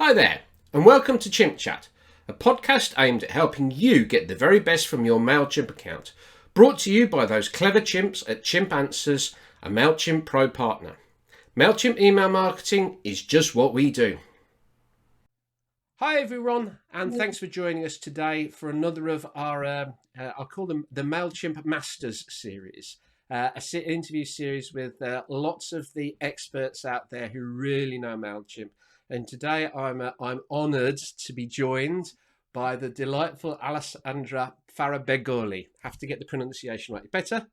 Hi there, and welcome to Chimp Chat, a podcast aimed at helping you get the very best from your MailChimp account. Brought to you by those clever chimps at Chimp Answers, a MailChimp Pro partner. MailChimp email marketing is just what we do. Hi everyone, and thanks for joining us today for another of our, I'll call them the MailChimp Masters series. Interview series with lots of the experts out there who really know MailChimp. And today I'm honoured to be joined by the delightful Alessandra Farabegoli. Have to get the pronunciation right. Better?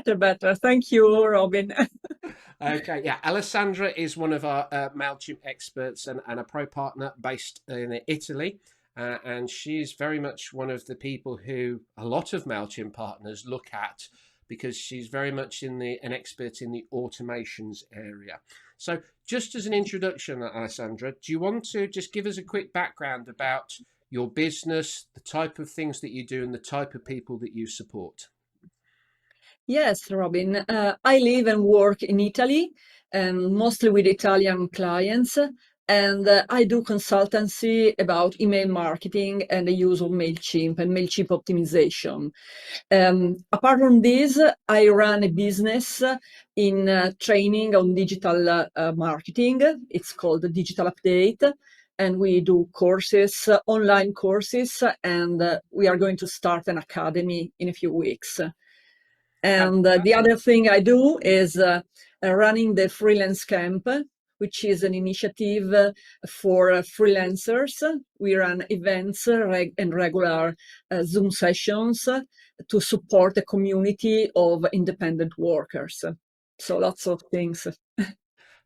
Better. Thank you, Robin. Okay, yeah. Alessandra is one of our MailChimp experts and a pro partner based in Italy. And she's very much one of the people who a lot of MailChimp partners look at because she's very much an expert in the automations area. So just as an introduction, Alessandra, do you want to just give us a quick background about your business, the type of things that you do and the type of people that you support? Yes, Robin. I live and work in Italy, mostly with Italian clients, and I do consultancy about email marketing and the use of MailChimp and MailChimp optimization. Apart from this, I run a business in training on digital marketing. It's called the Digital Update. And we do courses, online courses, and we are going to start an academy in a few weeks. And the other thing I do is running the freelance camp, which is an initiative for freelancers. We run events and regular Zoom sessions to support a community of independent workers. So lots of things.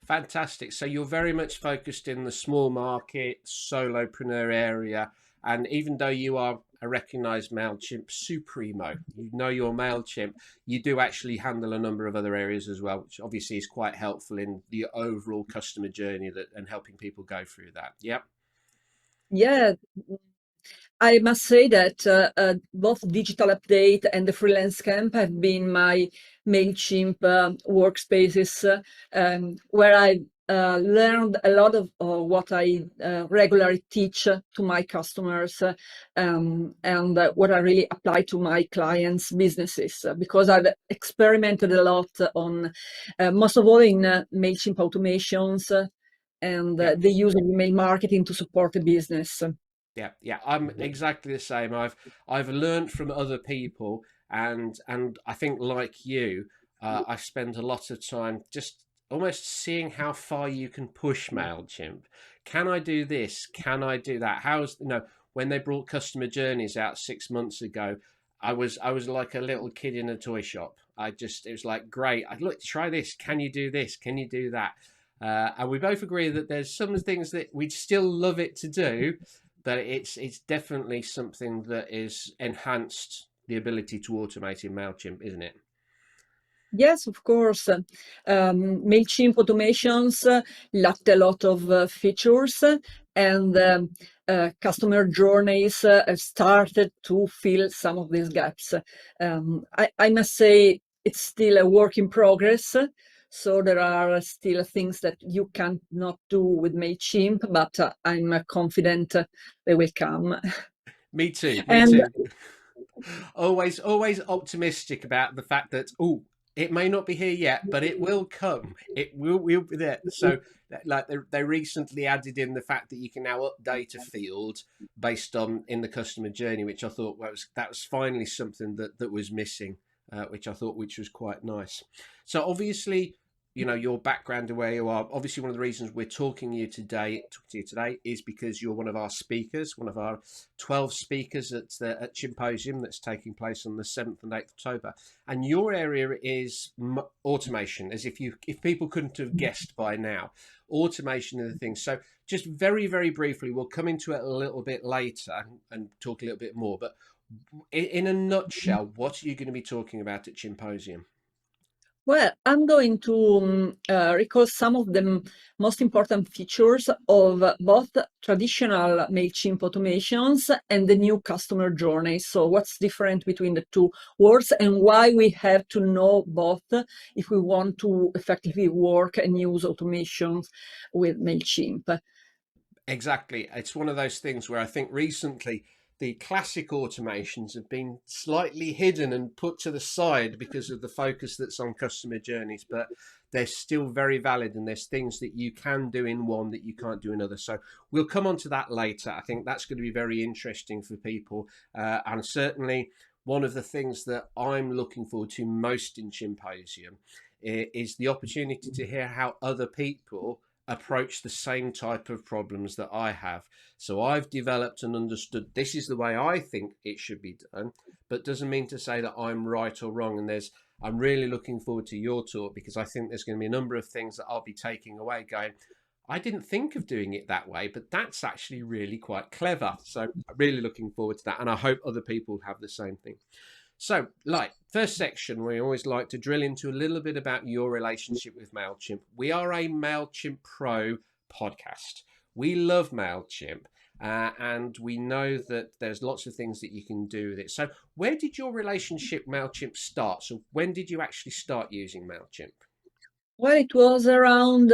Fantastic. So you're very much focused in the small market, solopreneur area. And even though you are a recognized MailChimp supremo, you know your MailChimp, you do actually handle a number of other areas as well, which obviously is quite helpful in the overall customer journey and helping people go through that. Yep. Yeah, I must say that both Digital Update and the Freelance Camp have been my MailChimp workspaces where I learned a lot of what I regularly teach to my customers and what I really apply to my clients' businesses because I've experimented a lot on, most of all in MailChimp automations and Yep. the use of email marketing to support a business. Yeah, I'm exactly the same. I've learned from other people, and I think like you, I spend a lot of time just almost seeing how far you can push Mailchimp. Can I do this? Can I do that? When they brought customer journeys out 6 months ago, I was like a little kid in a toy shop. It was like great. I look, try this. Can you do this? Can you do that? And we both agree that there's some things that we'd still love it to do, but it's definitely something that is enhanced the ability to automate in MailChimp, isn't it? Yes, of course. MailChimp automations lacked a lot of features, and customer journeys have started to fill some of these gaps. I must say it's still a work in progress. So there are still things that you cannot do with MailChimp, but I'm confident they will come. Me too. Me And too. Always optimistic about the fact that it may not be here yet, but it will come. Will be there. So like they recently added in the fact that you can now update a field based on in the customer journey, which I thought that was finally something that was missing, which was quite nice. So obviously, your background and where you are. Obviously, one of the reasons we're talking to you today is because you're one of our speakers, one of our 12 speakers at Chimposium that's taking place on the 7th and 8th October. And your area is automation, as if people couldn't have guessed by now. Automation of the things. So just very, very briefly, we'll come into it a little bit later and talk a little bit more. But in a nutshell, what are you going to be talking about at Chimposium? well, I'm going to recall some of the most important features of both traditional MailChimp automations and the new customer journey. So what's different between the two worlds and why we have to know both if we want to effectively work and use automations with MailChimp. Exactly. It's one of those things where I think recently the classic automations have been slightly hidden and put to the side because of the focus that's on customer journeys, but they're still very valid, and there's things that you can do in one that you can't do in other. So we'll come on to that later. I think that's going to be very interesting for people. And certainly one of the things that I'm looking forward to most in Chimposium is the opportunity to hear how other people approach the same type of problems that I have. So I've developed and understood this is the way I think it should be done, but doesn't mean to say that I'm right or wrong. And I'm really looking forward to your talk, because I think there's going to be a number of things that I'll be taking away going, I didn't think of doing it that way, but that's actually really quite clever. So I'm really looking forward to that. And I hope other people have the same thing. So, like, first section, we always like to drill into a little bit about your relationship with MailChimp. We are a MailChimp Pro podcast. We love MailChimp, and we know that there's lots of things that you can do with it. So, where did your relationship with MailChimp start? So, when did you actually start using MailChimp? Well, it was around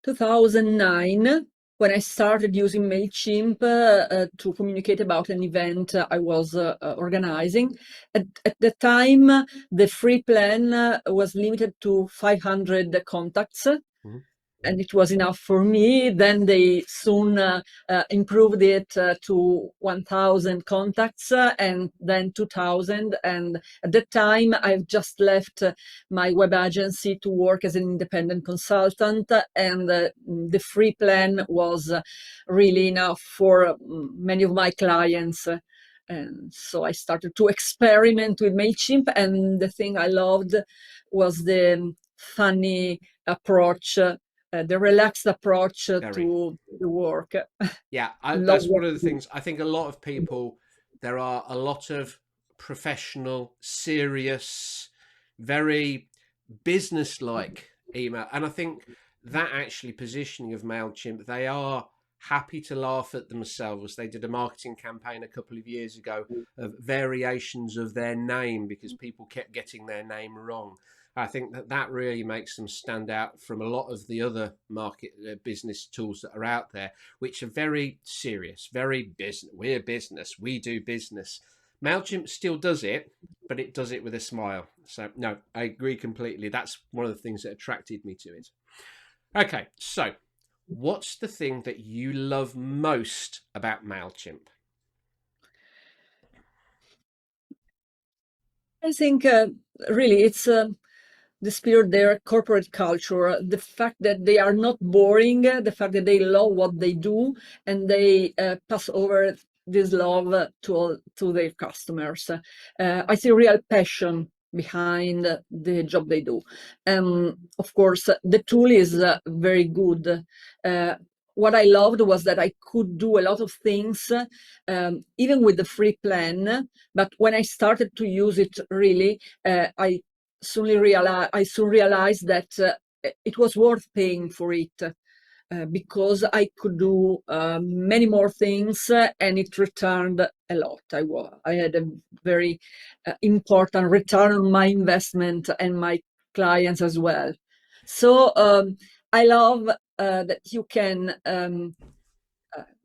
2009 when I started using MailChimp to communicate about an event I was organizing. At the time, the free plan was limited to 500 contacts. Mm-hmm. And it was enough for me. Then they soon improved it to 1,000 contacts and then 2,000. And at that time, I've just left my web agency to work as an independent consultant. And the free plan was really enough for many of my clients. And so I started to experiment with MailChimp. And the thing I loved was the funny approach, the relaxed approach Very. to the work. Yeah, Love that's one of the working. things. I think a lot of people, there are a lot of professional, serious, very business-like email, and I think that actually positioning of MailChimp, they are happy to laugh at themselves. They did a marketing campaign a couple of years ago of variations of their name because people kept getting their name wrong. I think that really makes them stand out from a lot of the other market business tools that are out there, which are very serious, very business. We're business. We do business. MailChimp still does it, but it does it with a smile. So, no, I agree completely. That's one of the things that attracted me to it. Okay, so what's the thing that you love most about MailChimp? I think really it's the spirit, their corporate culture, the fact that they are not boring, the fact that they love what they do, and they pass over this love to their customers. I see real passion behind the job they do. Of course, the tool is very good. What I loved was that I could do a lot of things, even with the free plan. But when I started to use it, really, I soon realized that it was worth paying for it, because I could do many more things, and it returned a lot. I had a very important return on my investment and my clients as well. So I love that you can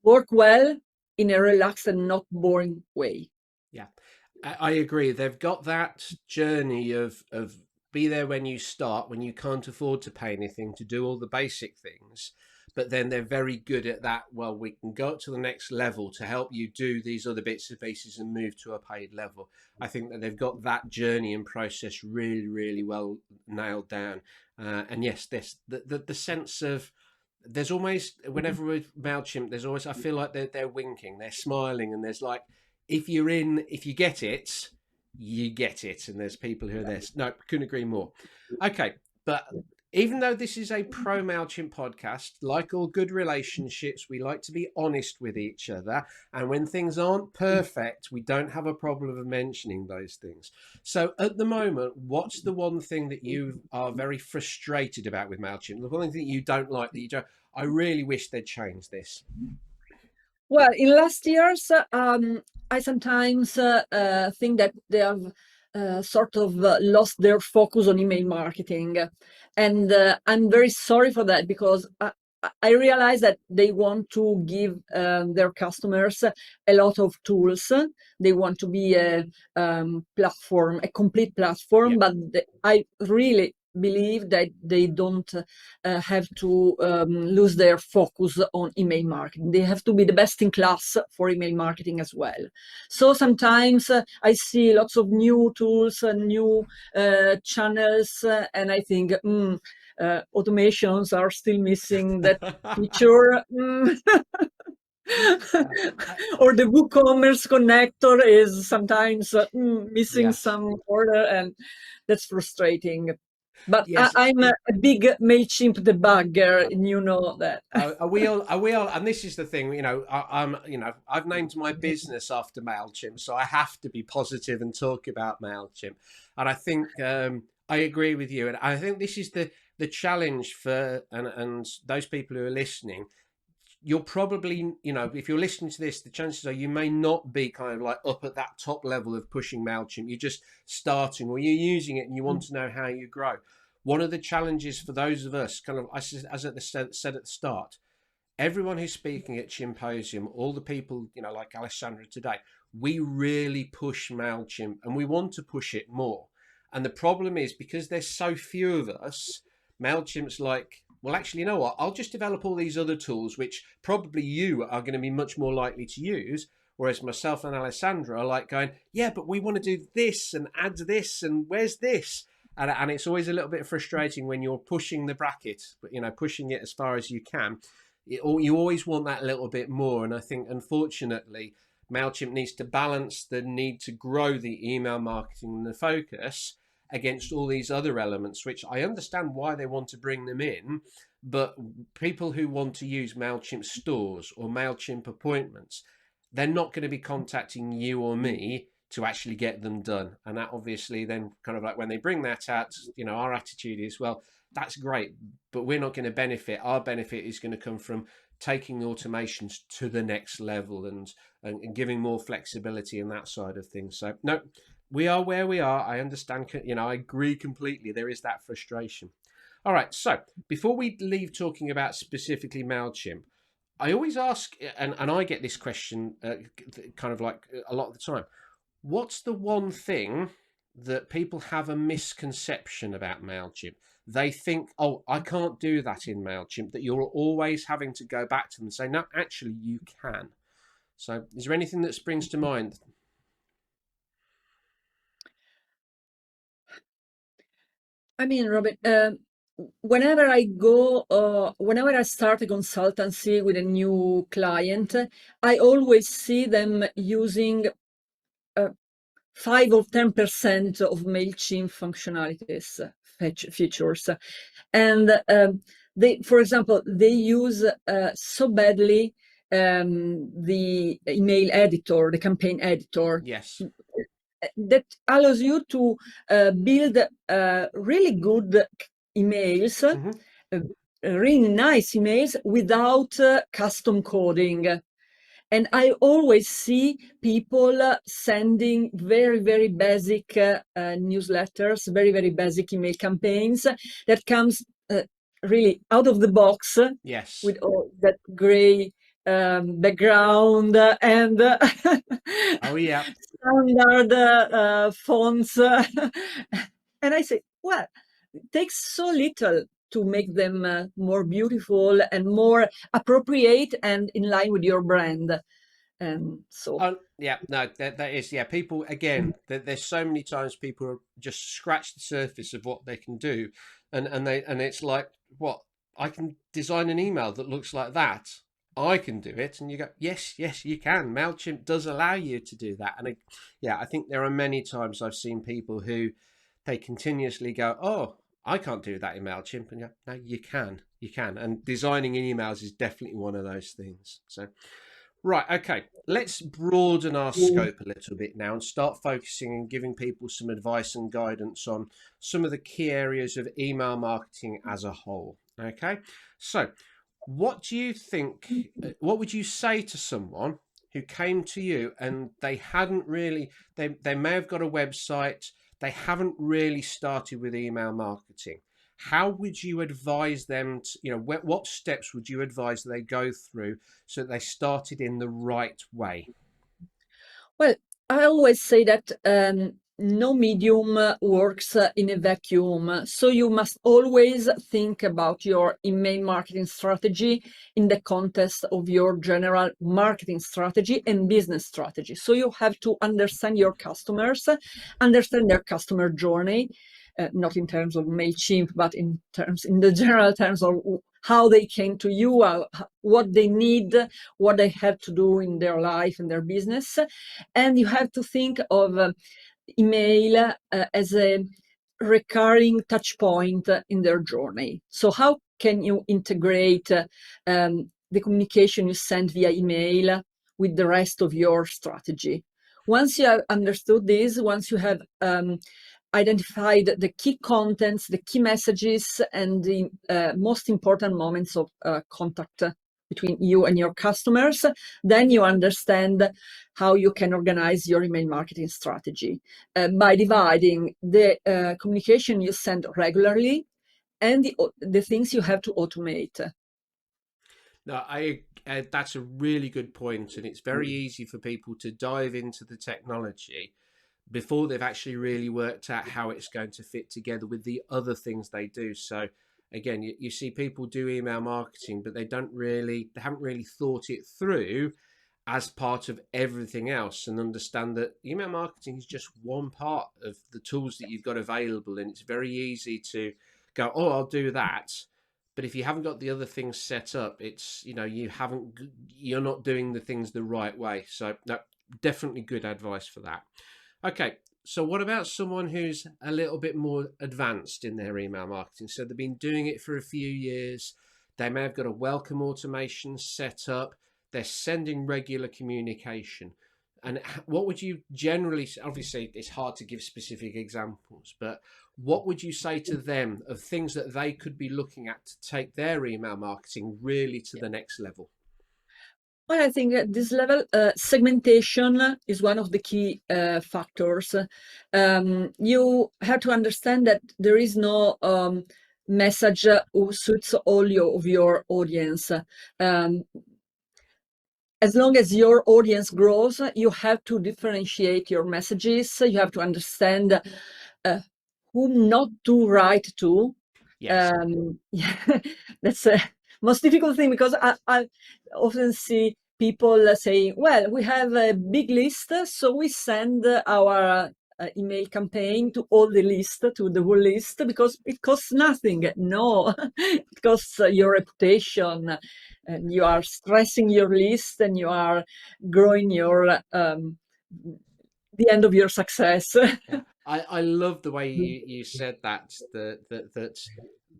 work well in a relaxed and not boring way. Yeah, I agree. They've got that journey of be there when you start, when you can't afford to pay anything, to do all the basic things. But then they're very good at that. Well, we can go up to the next level to help you do these other bits and pieces and move to a paid level. I think that they've got that journey and process really, really well nailed down. And yes, the sense of there's always whenever with Mailchimp, there's always I feel like they're winking, they're smiling, and there's like if you get it, you get it, and there's people who are there. No, couldn't agree more. Okay, but even though this is a pro Mailchimp podcast, like all good relationships, we like to be honest with each other, and when things aren't perfect, we don't have a problem of mentioning those things. So at the moment, what's the one thing that you are very frustrated about with Mailchimp? The one thing you don't like that you don't. I really wish they'd change this. Well, in last years, I sometimes think that they have sort of lost their focus on email marketing. And I'm very sorry for that, because I realize that they want to give their customers a lot of tools. They want to be a platform, a complete platform, Yeah. but I really believe that they don't have to lose their focus on email marketing. They have to be the best in class for email marketing as well. So sometimes I see lots of new tools and new channels, and I think, automations are still missing that feature. I, Or the WooCommerce connector is sometimes missing yes. some order, and that's frustrating. But Yes. I'm a big MailChimp debugger, and you know that. Are we all? Are we all? And this is the thing, I'm, I've named my business after Mailchimp, so I have to be positive and talk about Mailchimp. And I think I agree with you, and I think this is the challenge for and those people who are listening. You're probably, if you're listening to this, the chances are you may not be kind of like up at that top level of pushing MailChimp. You're just starting, or you're using it and you want to know how you grow. One of the challenges for those of us, kind of as at the said at the start, everyone who's speaking at Chimposium, all the people, like Alessandra today, we really push MailChimp and we want to push it more. And the problem is because there's so few of us, MailChimp's like, well, actually, you know what? I'll just develop all these other tools, which probably you are going to be much more likely to use. Whereas myself and Alessandra are like going, yeah, but we want to do this and add this and where's this? And it's always a little bit frustrating when you're pushing the bracket, but pushing it as far as you can. You always want that little bit more. And I think, unfortunately, MailChimp needs to balance the need to grow the email marketing and the focus against all these other elements, which I understand why they want to bring them in. But people who want to use MailChimp stores or MailChimp appointments, they're not going to be contacting you or me to actually get them done. And that obviously then kind of like when they bring that out, our attitude is, well, that's great, but we're not going to benefit. Our benefit is going to come from taking the automations to the next level and giving more flexibility in that side of things. So no, we are where we are. I understand, I agree completely. There is that frustration. All right, so before we leave talking about specifically MailChimp, I always ask, and I get this question kind of like a lot of the time, what's the one thing that people have a misconception about MailChimp? They think, oh, I can't do that in MailChimp, that you're always having to go back to them and say, no, actually, you can. So is there anything that springs to mind? I mean, Robert, whenever I start a consultancy with a new client, I always see them using 5 or 10% of MailChimp functionalities, features. And they, for example, they use so badly the email editor, the campaign editor, Yes. that allows you to build really good emails, Mm-hmm. really nice emails without custom coding. And I always see people sending very, very basic newsletters, very, very basic email campaigns that comes really out of the box Yes. with all that gray background and Oh, yeah. standard fonts. And I say, well, it takes so little to make them more beautiful and more appropriate and in line with your brand. And so, Oh, yeah, no, that is, yeah. People, again, there's so many times people just scratch the surface of what they can do, and it's like, what, I can design an email that looks like that. I can do it, and you go, yes, yes, you can. Mailchimp does allow you to do that, and yeah, I think there are many times I've seen people who they continuously go, oh, I can't do that in Mailchimp, and you go, no, you can, and designing emails is definitely one of those things. So. Right, okay. Let's broaden our scope a little bit now and start focusing and giving people some advice and guidance on some of the key areas of email marketing as a whole. Okay, so what do you think? What would you say to someone who came to you and they hadn't really, they may have got a website, they haven't really started with email marketing. how would you advise them to, what steps would you advise they go through so that they started in the right way? Well, I always say that no medium works in a vacuum. So you must always think about your email marketing strategy in the context of your general marketing strategy and business strategy. So you have to understand your customers, understand their customer journey, not in terms of MailChimp, but in the general terms of how they came to you, what they need, what they have to do in their life and their business. And you have to think of email as a recurring touch point in their journey. So how can you integrate the communication you send via email with the rest of your strategy? Once you have understood this, once you have identified the key contents, the key messages, and the most important moments of contact between you and your customers, then you understand how you can organize your email marketing strategy by dividing the communication you send regularly and the things you have to automate. No, that's a really good point, and it's very easy for people to dive into the technology before they've actually really worked out how it's going to fit together with the other things they do. So again, you see people do email marketing, but they haven't really thought it through as part of everything else, and understand that email marketing is just one part of the tools that you've got available. And it's very easy to go, oh, I'll do that. But if you haven't got the other things set up, it's, you're not doing the things the right way. So no, definitely good advice for that. Okay, so what about someone who's a little bit more advanced in their email marketing? So they've been doing it for a few years. They may have got a welcome automation set up. They're sending regular communication. And what would you generally, obviously it's hard to give specific examples, but what would you say to them of things that they could be looking at to take their email marketing really to the next level? Well, I think at this level, segmentation is one of the key factors. You have to understand that there is no message who suits of your audience. Um, as long as your audience grows, you have to differentiate your messages. You have to understand whom not to write to. Yes. Yeah, that's the most difficult thing, because I often see people saying, well, we have a big list, so we send our email campaign to all the list, to the whole list, because it costs nothing. No, it costs your reputation, and you are stressing your list, and you are growing your the end of your success. Yeah, I love the way you said that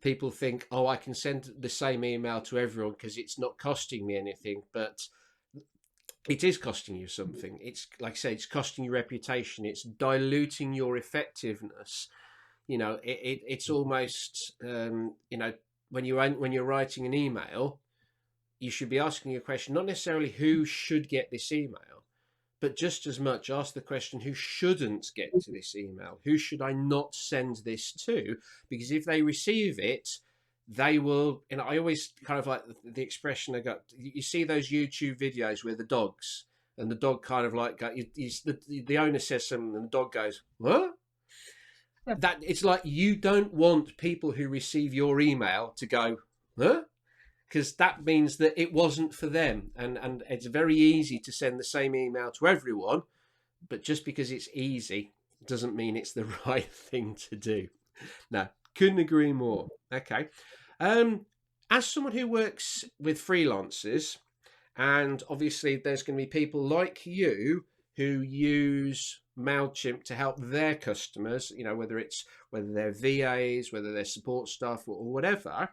people think, oh, I can send the same email to everyone because it's not costing me anything, but it is costing you something. It's like I say, it's costing you reputation. It's diluting your effectiveness. It's almost when you're writing an email, you should be asking a question, not necessarily who should get this email, but just as much ask the question, who shouldn't get to this email? Who should I not send this to? Because if they receive it, they will. And I always kind of like the expression I got. You see those YouTube videos where the dogs, and the dog kind of like the owner says something and the dog goes, what? That it's like you don't want people who receive your email to go, huh? Because that means that it wasn't for them, and it's very easy to send the same email to everyone, but just because it's easy doesn't mean it's the right thing to do. No, couldn't agree more. Okay. um as someone who works with freelancers, and obviously there's going to be people like you who use MailChimp to help their customers, whether they're VAs, whether they're support staff, or whatever.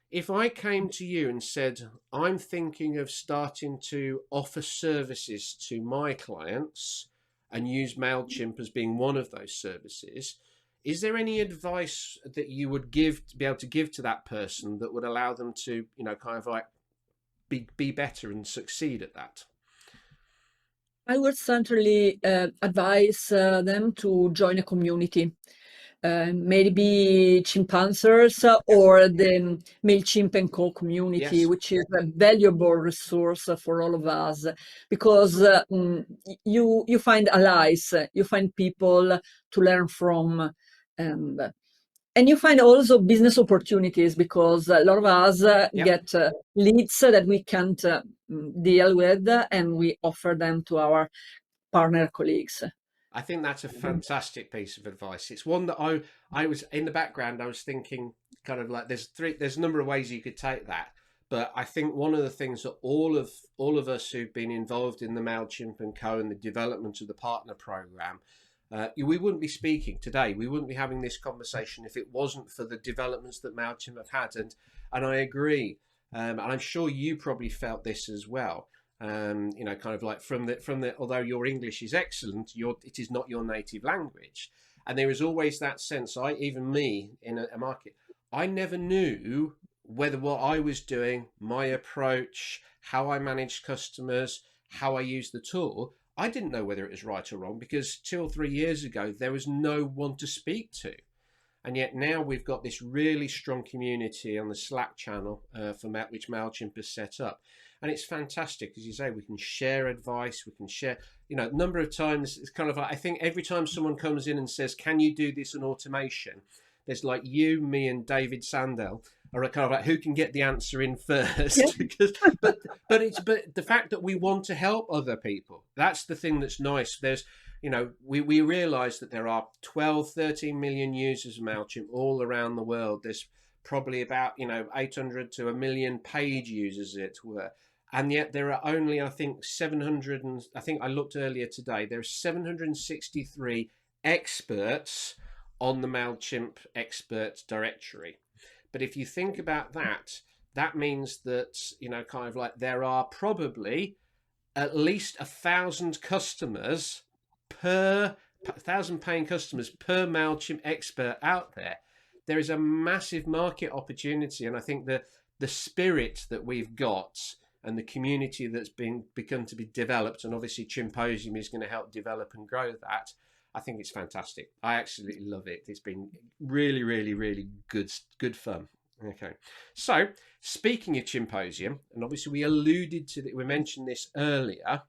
If I came to you and said, I'm thinking of starting to offer services to my clients and use MailChimp as being one of those services, is there any advice that you would be able to give to that person that would allow them to, kind of like be better and succeed at that? I would certainly advise them to join a community. maybe Chimpanzers Yeah. or the MailChimp and Co community, Yes. which is a valuable resource for all of us, because you find allies, you find people to learn from, and and you find also business opportunities, because a lot of us Yep. get leads that we can't deal with, and we offer them to our partner colleagues. I think that's a fantastic piece of advice. It's one that I was in the background. I was thinking kind of like there's a number of ways you could take that, but I think one of the things that all of us who've been involved in the Mailchimp and Co and the development of the partner program, we wouldn't be speaking today. We wouldn't be having this conversation if it wasn't for the developments that Mailchimp have had, and I agree, and I'm sure you probably felt this as well. Kind of like from the although your English is excellent, it is not your native language, and there is always that sense. Even me in a market, I never knew whether what I was doing, my approach, how I managed customers, how I used the tool. I didn't know whether it was right or wrong, because 2 or 3 years ago there was no one to speak to. And yet now we've got this really strong community on the Slack channel which MailChimp has set up. And it's fantastic. As you say, we can share advice, we can share, a number of times. It's kind of like, I think every time someone comes in and says, can you do this in automation? There's like you, me and David Sandell are kind of like, who can get the answer in first? Yeah. Because, but the fact that we want to help other people, that's the thing that's nice. We realize that there are 12, 13 million users of MailChimp all around the world. There's probably about 800 to a million paid users, as it were, and yet there are only, I think, 700, and I think I looked earlier today, there are 763 experts on the MailChimp expert directory. But if you think about that, that means that kind of like there are probably at least 1,000 customers per 1,000 paying customers per MailChimp expert out there. There is a massive market opportunity, and I think that the spirit that we've got and the community that's begun to be developed, and obviously Chimposium is going to help develop and grow that. I think it's fantastic. I absolutely love it. It's been really, really, really good fun. Okay, so speaking of Chimposium, and obviously we alluded to that, we mentioned this earlier.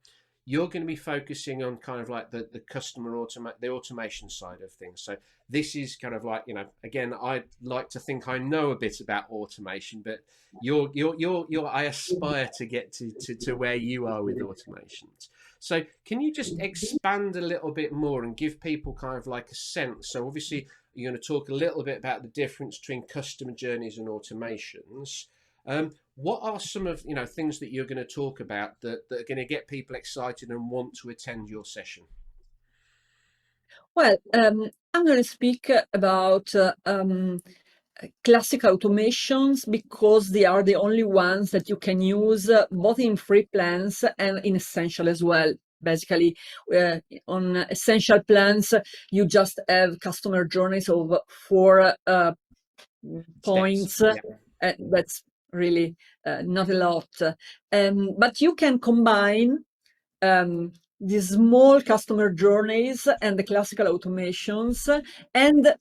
You're going to be focusing on kind of like the the automation side of things. So this is kind of like, again, I'd like to think I know a bit about automation, but I aspire to get to where you are with automations. So can you just expand a little bit more and give people kind of like a sense? So obviously you're going to talk a little bit about the difference between customer journeys and automations. What are some of things that you're going to talk about that are going to get people excited and want to attend your session? Well, I'm going to speak about classic automations, because they are the only ones that you can use both in free plans and in essential as well. Basically, on essential plans, you just have customer journeys of 4 Steps. points. Yeah. That's really not a lot. But you can combine the small customer journeys and the classical automations, and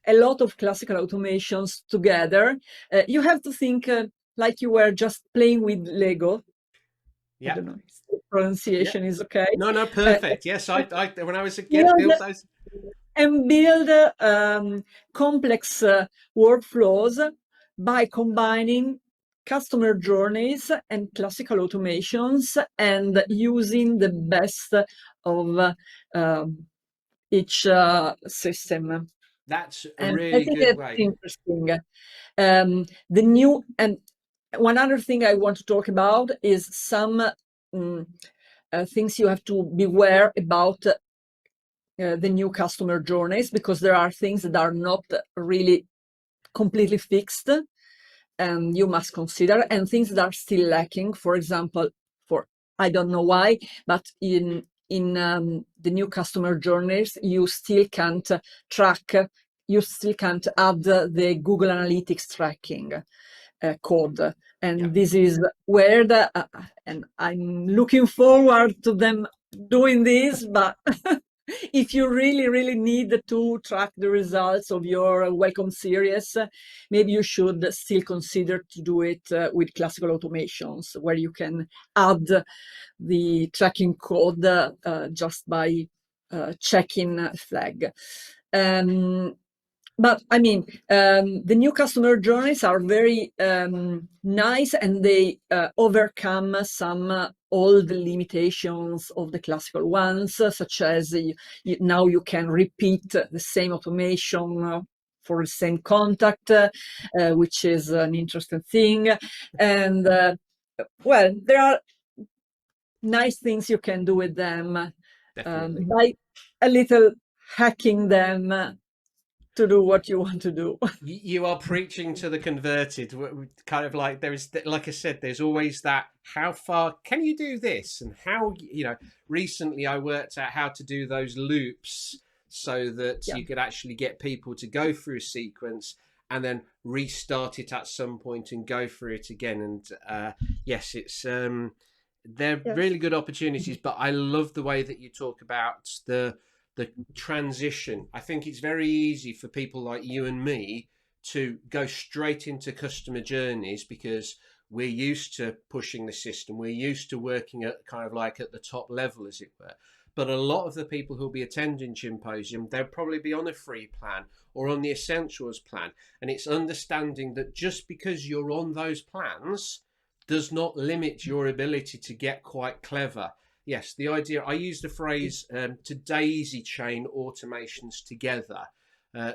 a lot of classical automations together. You have to think like you were just playing with Lego. I Yeah. don't know if the Yeah. pronunciation is okay. No, perfect. Yes, I when I was a kid, Build built those. and build complex workflows by combining customer journeys and classical automations, and using the best of each system. That's a And I really think good it's way. interesting. The new, and one other thing I want to talk about is some things you have to beware about the new customer journeys, because there are things that are not really completely fixed, and you must consider, and things that are still lacking. For example, for I don't know why, but in the new customer journeys, you still can't track, you still can't add the Google Analytics tracking code, Yeah. and this is weird, and I'm looking forward to them doing this, but If you really need to track the results of your welcome series, maybe you should still consider to do it with classical automations, where you can add the tracking code just by checking a flag. But I mean, the new customer journeys are very nice, and they overcome some old limitations of the classical ones, such as now you can repeat the same automation for the same contact, which is an interesting thing. And well, there are nice things you can do with them Definitely. by a little hacking them to do what you want to do. You are preaching to the converted. Kind of like there is, like I said, there's always that. How far can you do this, and how Recently, I worked out how to do those loops so that Yeah. you could actually get people to go through a sequence and then restart it at some point and go through it again. And yes, it's they're Yes. really good opportunities. But I love the way that you talk about the transition. I think it's very easy for people like you and me to go straight into customer journeys because we're used to pushing the system. We're used to working at kind of like at the top level, as it were. But a lot of the people who'll be attending Chimposium, they'll probably be on a free plan or on the essentials plan. And it's understanding that just because you're on those plans does not limit your ability to get quite clever. Yes, the idea, I use the phrase to daisy chain automations together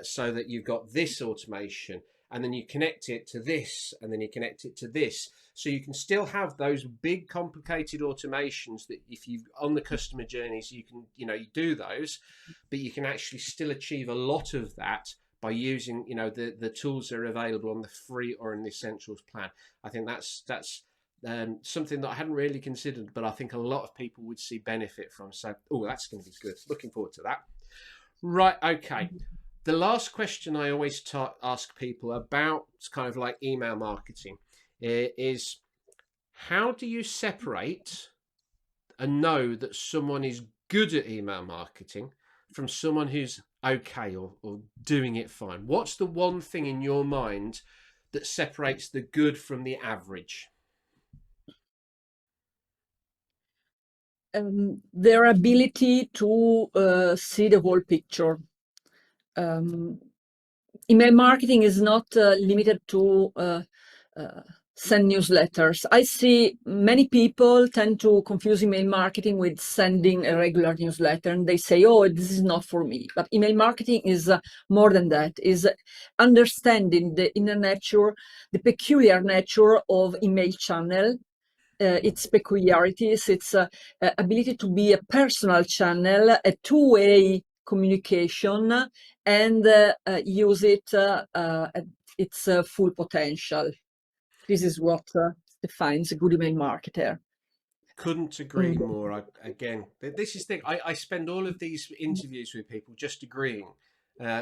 so that you've got this automation and then you connect it to this and then you connect it to this. So you can still have those big complicated automations that if you on the customer journeys, you can, you do those, but you can actually still achieve a lot of that by using, the tools that are available on the free or in the essentials plan. I think that's something that I hadn't really considered, but I think a lot of people would see benefit from. So, that's going to be good. Looking forward to that. Right. Okay. The last question I always ask people about kind of like email marketing is how do you separate and know that someone is good at email marketing from someone who's okay or doing it fine? What's the one thing in your mind that separates the good from the average? Their ability to see the whole picture. Um, Email marketing is not limited to uh, send newsletters. I see many people tend to confuse email marketing with sending a regular newsletter, and they say, "Oh, this is not for me." But email marketing is more than that. Is understanding the inner nature, the peculiar nature of email channel, its peculiarities, its ability to be a personal channel, a two-way communication, and use it at its full potential. This is what defines a good email marketer. Couldn't agree Mm. more. Again, this is the thing. I spend all of these interviews with people just agreeing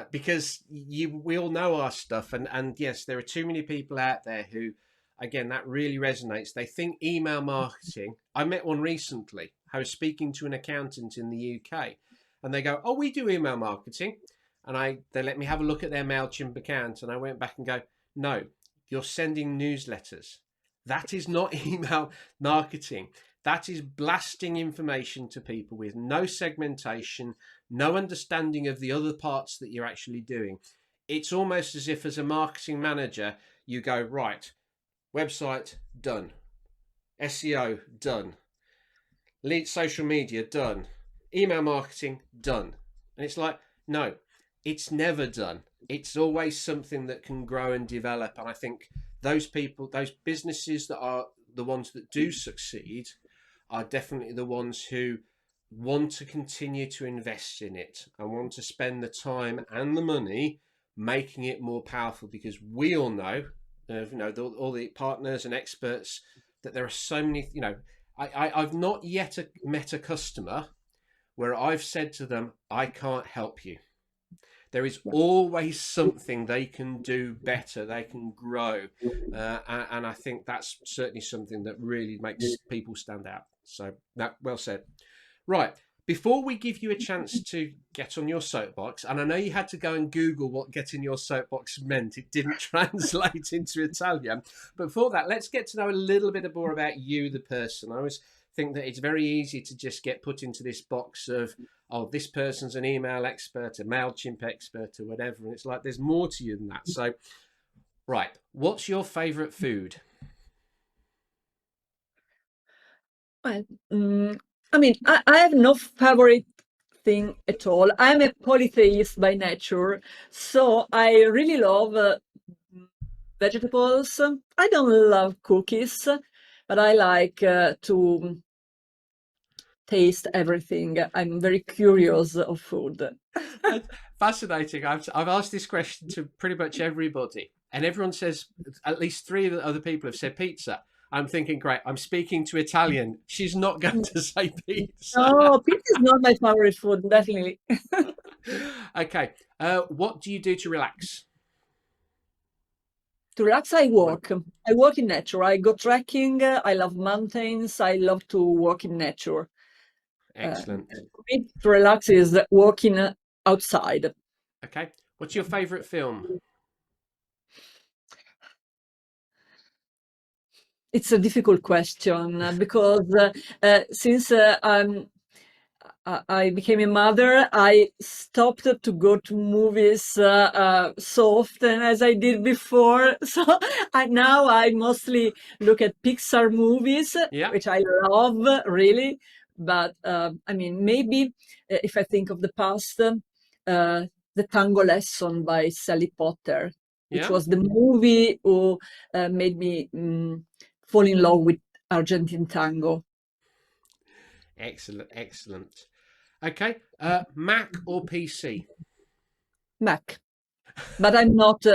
because we all know our stuff, and yes, there are too many people out there who, again, that really resonates. They think email marketing. I met one recently. I was speaking to an accountant in the UK, and they go, "Oh, we do email marketing," and they let me have a look at their Mailchimp account, and I went back and go, "No, you're sending newsletters. That is not email marketing. That is blasting information to people with no segmentation, no understanding of the other parts that you're actually doing. It's almost as if, as a marketing manager, you go, right, website done, SEO done, lead social media done, email marketing done." And it's like, no, it's never done. It's always something that can grow and develop. And I think those people, those businesses that are the ones that do succeed, are definitely the ones who want to continue to invest in it and want to spend the time and the money making it more powerful, because we all know, all the partners and experts, that there are so many, I've not yet met a customer where I've said to them, I can't help you. There is always something they can do better, they can grow. And I think that's certainly something that really makes people stand out. So, that well said. Right. before we give you a chance to get on your soapbox, and I know you had to go and Google what getting your soapbox meant, it didn't translate into Italian. But before that, let's get to know a little bit more about you, the person. I always think that it's very easy to just get put into this box of, oh, this person's an email expert, a MailChimp expert, or whatever. And it's like there's more to you than that. So, right, what's your favourite food? Well, I mean, I have no favorite thing at all. I'm a polytheist by nature, so I really love vegetables. I don't love cookies, but I like to taste everything. I'm very curious of food. That's fascinating. I've asked this question to pretty much everybody, and everyone says at least three of the other people have said pizza. I'm thinking, great, I'm speaking to Italian. She's not going to say pizza. No, pizza is not my favorite food, definitely. Okay. What do you do to relax? To relax, I walk. I walk in nature. I go trekking. I love mountains. I love to walk in nature. Excellent. For me, to relax is walking outside. Okay. What's your favourite film? It's a difficult question because since I became a mother, I stopped to go to movies so often as I did before. So now I mostly look at Pixar movies, Yeah. which I love really. But I mean, maybe if I think of the past, The Tango Lesson by Sally Potter, which Yeah. was the movie who made me fall in love with Argentine tango. Excellent. Excellent. Okay. Mac or PC? Mac. But I'm not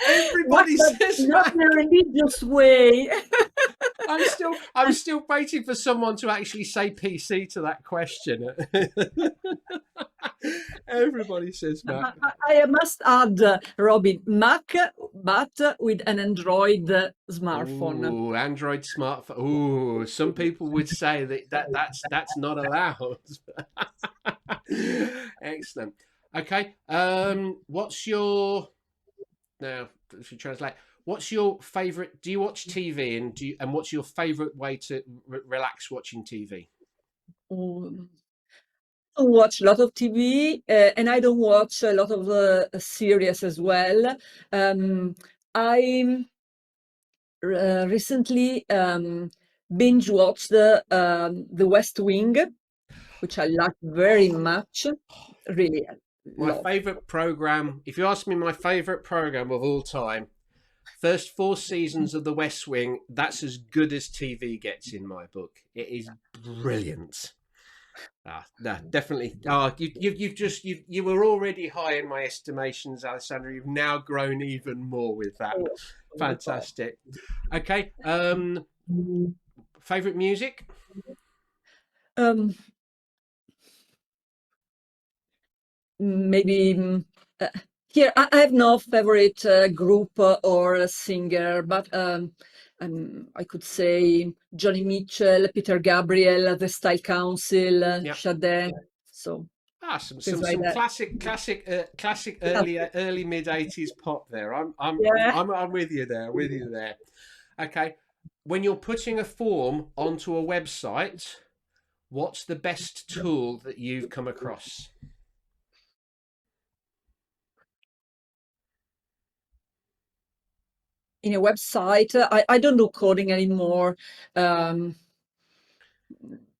Everybody says not Mac. in a religious way. I'm still waiting for someone to actually say PC to that question. Everybody says Mac. I must add, Robin, Mac, but with an Android smartphone. Ooh, Android smartphone. Ooh, some people would say that's not allowed. Excellent. Okay. What's your now? If you translate, what's your favorite? Do you watch TV and what's your favorite way to relax watching TV? Um, I watch a lot of TV, and I don't watch a lot of series as well. I recently binge watched The West Wing, which I like very much. Really My love. favorite program. If you ask me, my favorite program of all time. First four seasons of The West Wing. That's as good as TV gets in my book. It is brilliant. No, definitely. You were already high in my estimations, Alessandra. You've now grown even more with that. Fantastic. Okay. Favorite music? Um, maybe here I have no favorite group or singer, but I could say Johnny Mitchell, Peter Gabriel, The Style Council, Yeah. Sade, so Some things like that. classic early mid 80s pop there. Yeah. I'm with you there. With you there. Okay. When you're putting a form onto a website, what's the best tool that you've come across? In a website, I don't do coding anymore. Um,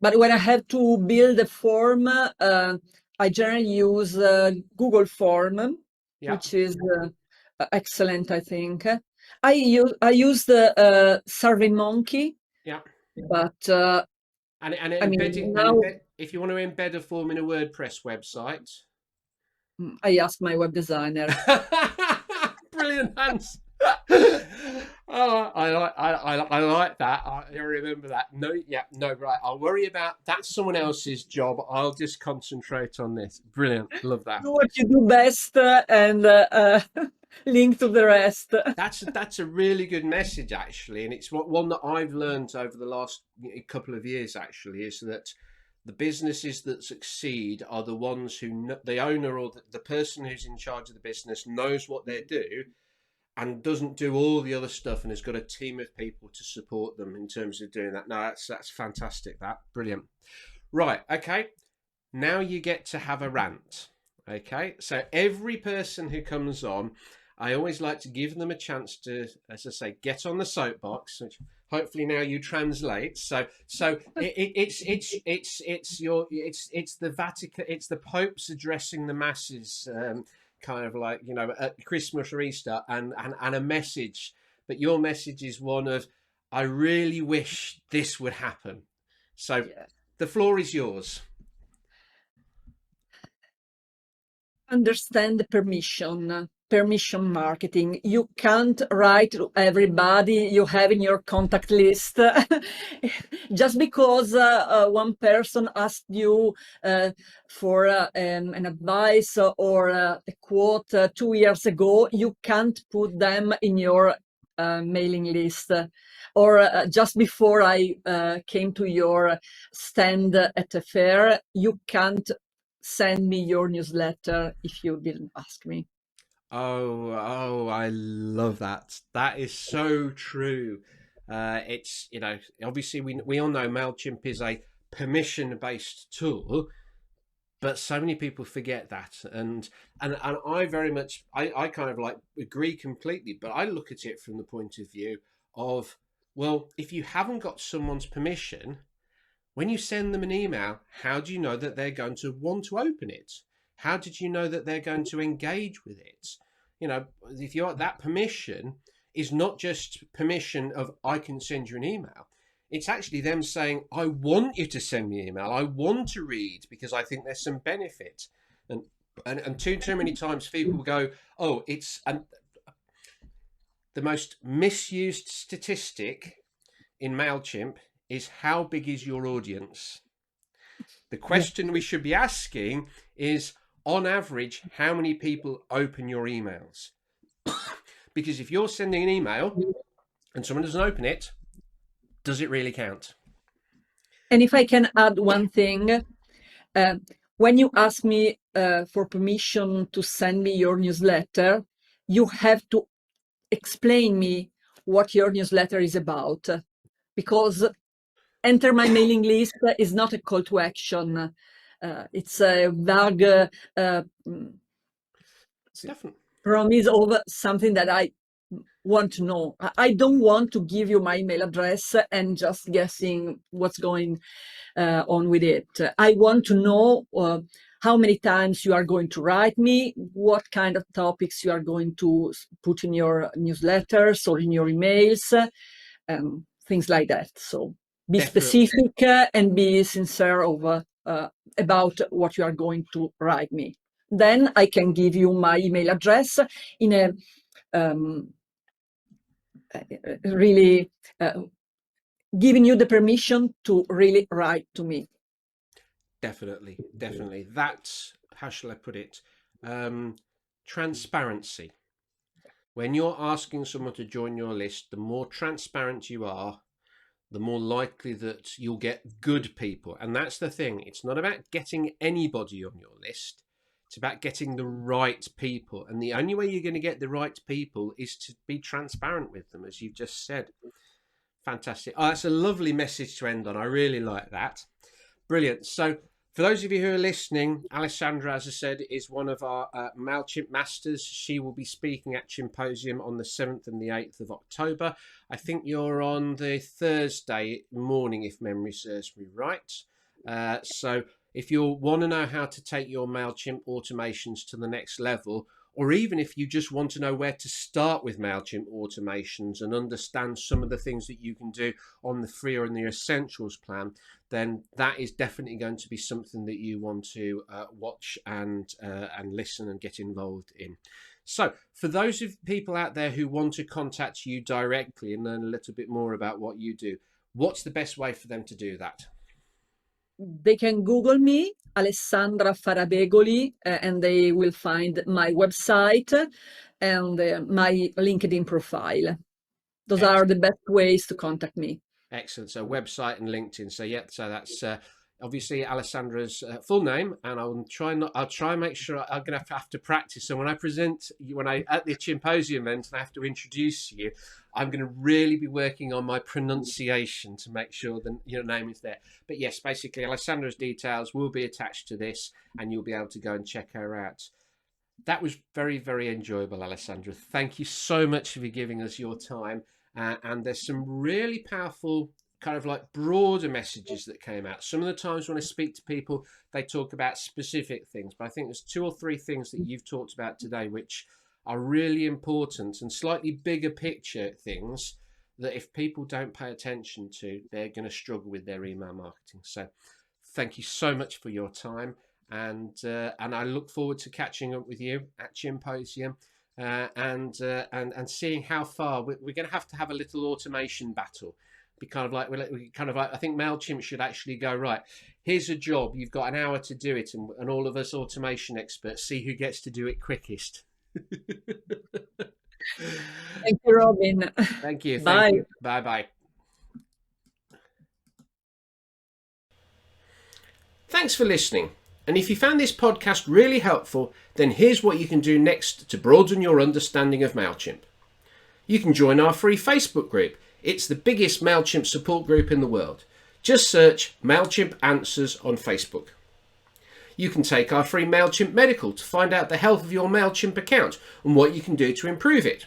but when I have to build a form, I generally use Google Form, Yeah. which is excellent, I think. I use the SurveyMonkey, Yeah. but And I mean now if you want to embed a form in a WordPress website. I ask my web designer. Brilliant answer. Oh, I like that. I remember that. No, yeah, no, right. I'll worry about that's someone else's job. I'll just concentrate on this. Brilliant. Love that. Do what you do best and link to the rest. That's a really good message actually, and it's one that I've learned over the last couple of years actually is that the businesses that succeed are the ones who the owner or the person who's in charge of the business knows what they do and doesn't do all the other stuff and has got a team of people to support them in terms of doing that. No, that's fantastic. That brilliant. Right, okay. Now you get to have a rant. Okay, so every person who comes on, I always like to give them a chance to, as I say, get on the soapbox, which hopefully now you translate. It's the Vatican, it's the Pope's addressing the masses, kind of like, you know, at Christmas or Easter, and a message. But your message is one of, I really wish this would happen. So Yeah. the floor is yours. Understand the permission marketing. You can't write to everybody you have in your contact list. Just because one person asked you for an advice or a quote 2 years ago, you can't put them in your mailing list. Or just before I came to your stand at a fair, you can't send me your newsletter if you didn't ask me. Oh, I love that. That is so true. It's, you know, obviously we all know MailChimp is a permission based tool, but so many people forget that. And I very much, I kind of like agree completely, but I look at it from the point of view of, well, if you haven't got someone's permission, when you send them an email, how do you know that they're going to want to open it? How did you know that they're going to engage with it? You know, if you're that permission is not just permission of I can send you an email. It's actually them saying, I want you to send me an email. I want to read because I think there's some benefit. And too many times people go, oh, it's the most misused statistic in MailChimp is how big is your audience? The Yeah. question we should be asking is, on average, how many people open your emails? Because if you're sending an email and someone doesn't open it, does it really count? And if I can add one thing, when you ask me for permission to send me your newsletter, you have to explain me what your newsletter is about, because enter my mailing list is not a call to action. It's a vague Definitely. promise of something that I want to know. I don't want to give you my email address and just guessing what's going on with it. I want to know how many times you are going to write me, what kind of topics you are going to put in your newsletters or in your emails, things like that. So be Definitely. specific and be sincere over about what you are going to write me. Then I can give you my email address in a really giving you the permission to really write to me. Definitely. Definitely. That's, how shall I put it? Transparency. When you're asking someone to join your list, the more transparent you are, the more likely that you'll get good people. And that's the thing. It's not about getting anybody on your list. It's about getting the right people. And the only way you're going to get the right people is to be transparent with them, as you've just said. Fantastic. Oh, that's a lovely message to end on. I really like that. Brilliant. So for those of you who are listening, Alessandra, as I said, is one of our MailChimp masters. She will be speaking at Chimposium on the 7th and the 8th of October. I think you're on the Thursday morning, if memory serves me right. So if you want to know how to take your MailChimp automations to the next level, or even if you just want to know where to start with MailChimp automations and understand some of the things that you can do on the free or in the essentials plan, then that is definitely going to be something that you want to watch and listen and get involved in. So for those of people out there who want to contact you directly and learn a little bit more about what you do, what's the best way for them to do that? They can Google me, Alessandra Farabegoli, and they will find my website and my LinkedIn profile. Those are the best ways to contact me. Excellent. So website and LinkedIn. So yeah, so that's obviously Alessandra's full name, and I'll try and make sure I'm going to have to practice. So when I present, at the Chimposium event, and I have to introduce you, I'm going to really be working on my pronunciation to make sure that your name is there. But yes, basically Alessandra's details will be attached to this, and you'll be able to go and check her out. That was very, very enjoyable, Alessandra. Thank you so much for giving us your time. And there's some really powerful kind of like broader messages that came out. Some of the times when I speak to people, they talk about specific things, but I think there's 2 or 3 things that you've talked about today which are really important and slightly bigger picture things that if people don't pay attention to, they're going to struggle with their email marketing. So thank you so much for your time. And I look forward to catching up with you at Chimposium and seeing how far we're going to have a little automation battle. Be kind of like I think MailChimp should actually go, right, here's a job, you've got an hour to do it, and all of us automation experts see who gets to do it quickest. Thank you, Robin. Thank you. Bye. Thank you. Bye. Thanks for listening. And if you found this podcast really helpful, then here's what you can do next to broaden your understanding of MailChimp. You can join our free Facebook group. It's the biggest MailChimp support group in the world. Just search MailChimp Answers on Facebook. You can take our free MailChimp Medical to find out the health of your MailChimp account and what you can do to improve it.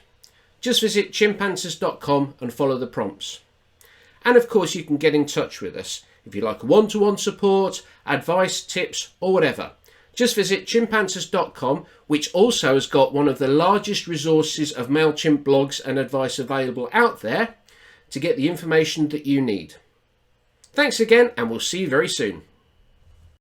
Just visit chimpanswers.com and follow the prompts. And of course, you can get in touch with us if you like one-to-one support, advice, tips, or whatever. Just visit chimpanswers.com, which also has got one of the largest resources of MailChimp blogs and advice available out there to get the information that you need. Thanks again, and we'll see you very soon.